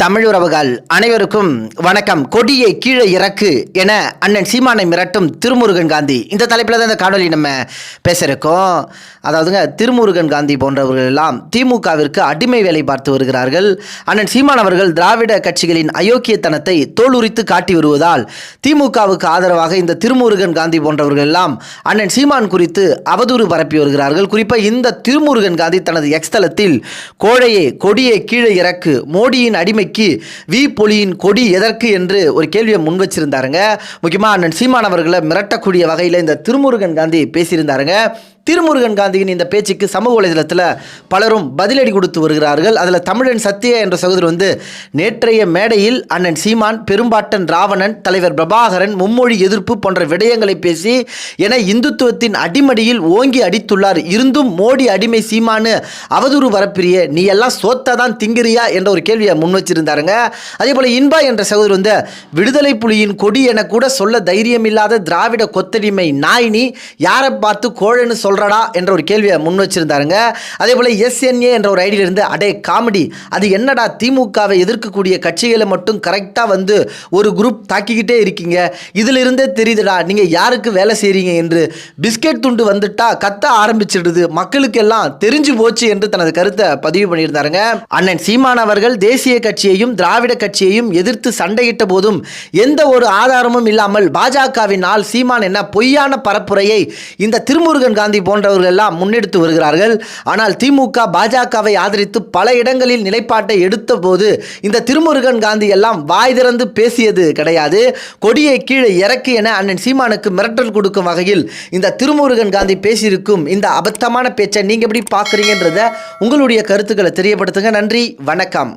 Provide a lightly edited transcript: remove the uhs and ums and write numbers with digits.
தமிழுறவுகள் அனைவருக்கும் வணக்கம். கொடியை கீழே இறக்கு என அண்ணன் சீமானை மிரட்டும் திருமுருகன் காந்தி. இந்த தலைப்பில் தான் இந்த காணொலி நம்ம பேசியிருக்கோம். அதாவதுங்க, திருமுருகன் காந்தி போன்றவர்கள் எல்லாம் திமுகவிற்கு அடிமை வேலை பார்த்து வருகிறார்கள். அண்ணன் சீமான் அவர்கள் திராவிட கட்சிகளின் அயோக்கியத்தனத்தை தோலுரித்து காட்டி வருவதால் திமுகவுக்கு ஆதரவாக இந்த திருமுருகன் காந்தி போன்றவர்கள் எல்லாம் அண்ணன் சீமான் குறித்து அவதூறு பரப்பி வருகிறார்கள். குறிப்பாக இந்த திருமுருகன் காந்தி தனது எக்ஸ் தளத்தில் கொடியை கீழே இறக்கு, மோடியின் அடிமை வி பொலியின் கொடி எதற்கு என்று ஒரு கேள்வியை முன் வச்சிருந்தாருங்க. முக்கியமாக அண்ணன் சீமான் அவர்களை மிரட்டக்கூடிய வகையில் இந்த திருமுருகன் காந்தி பேசியிருந்தாருங்க. திருமுருகன் காந்தியின் இந்த பேச்சுக்கு சமூக வலைதளத்தில் பலரும் பதிலடி கொடுத்து வருகிறார்கள். அதில் தமிழன் சத்யா என்ற சகோதரர் நேற்றைய மேடையில் அண்ணன் சீமான், பெரும்பாட்டன் ராவணன், தலைவர் பிரபாகரன், மும்மொழி எதிர்ப்பு போன்ற விடயங்களை பேசி என இந்துத்துவத்தின் அடிமடியில் ஓங்கி அடித்துள்ளார். இருந்தும் மோடி அடிமை சீமானு அவதூறு பரப்பிரிய, நீ எல்லாம் சோத்தை தான் திங்கிறியா என்ற ஒரு கேள்வியை முன் வச்சிருந்தாருங்க. அதே போல இன்பா என்ற சகோதரர் விடுதலை புலியின் கொடி என கூட சொல்ல தைரியம் இல்லாத திராவிட கொத்தடிமை நாய், நீ யாரை பார்த்து கோழன்னு சொல்றடா என்ற ஒரு கேள்வியை முன் வச்சிருந்தாருங்க. அதே போல SNA என்ற ஒரு ஐடியில இருந்து, அடே காமெடி, அது என்னடா திமுகவை எதிர்க்கக்கூடிய கட்சிகளை மட்டும் கரெக்டா ஒரு குரூப் தாக்கிக்கிட்டே இருக்கீங்க, இதுல இருந்தே தெரியுதுடா நீங்க யாருக்கு வேலை செய்றீங்க என்று பிஸ்கெட் துண்டு வந்துட்டா கத்த ஆரம்பிச்சிடுது, மக்களுக்கு எல்லாம் தெரிஞ்சு போச்சு என்று தனது கருத்தை பதிவு பண்ணியிருந்தாருங்க. அண்ணன் சீமான் அவர்கள் தேசிய கட்சியையும் திராவிட கட்சியையும் எதிர்த்து சண்டையிட்ட போதும் எந்த ஒரு ஆதாரமும் இல்லாமல் பாஜகவினால் சீமான் என்ன பொய்யான பரப்புரையை இந்த திருமுருகன் காந்தி போன்றவர்கள் எல்லாம் முன்னெடுத்து வருகிறார்கள். ஆனால் திமுக பாஜகவை ஆதரித்து பல இடங்களில் நிலைப்பாட்டை எடுத்த போது இந்த திருமுருகன் காந்தி எல்லாம் வாய் திறந்து பேசியது கிடையாது. கொடியை கீழே இறக்கு என அண்ணன் சீமானுக்கு மிரட்டல் கொடுக்கும் வகையில் இந்த திருமுருகன் காந்தி பேசியிருக்கும் இந்த அபத்தமான பேச்சை நீங்க எப்படி பார்க்குறீங்கன்றத உங்களுடைய கருத்துக்களை தெரியப்படுத்துங்க. நன்றி, வணக்கம்.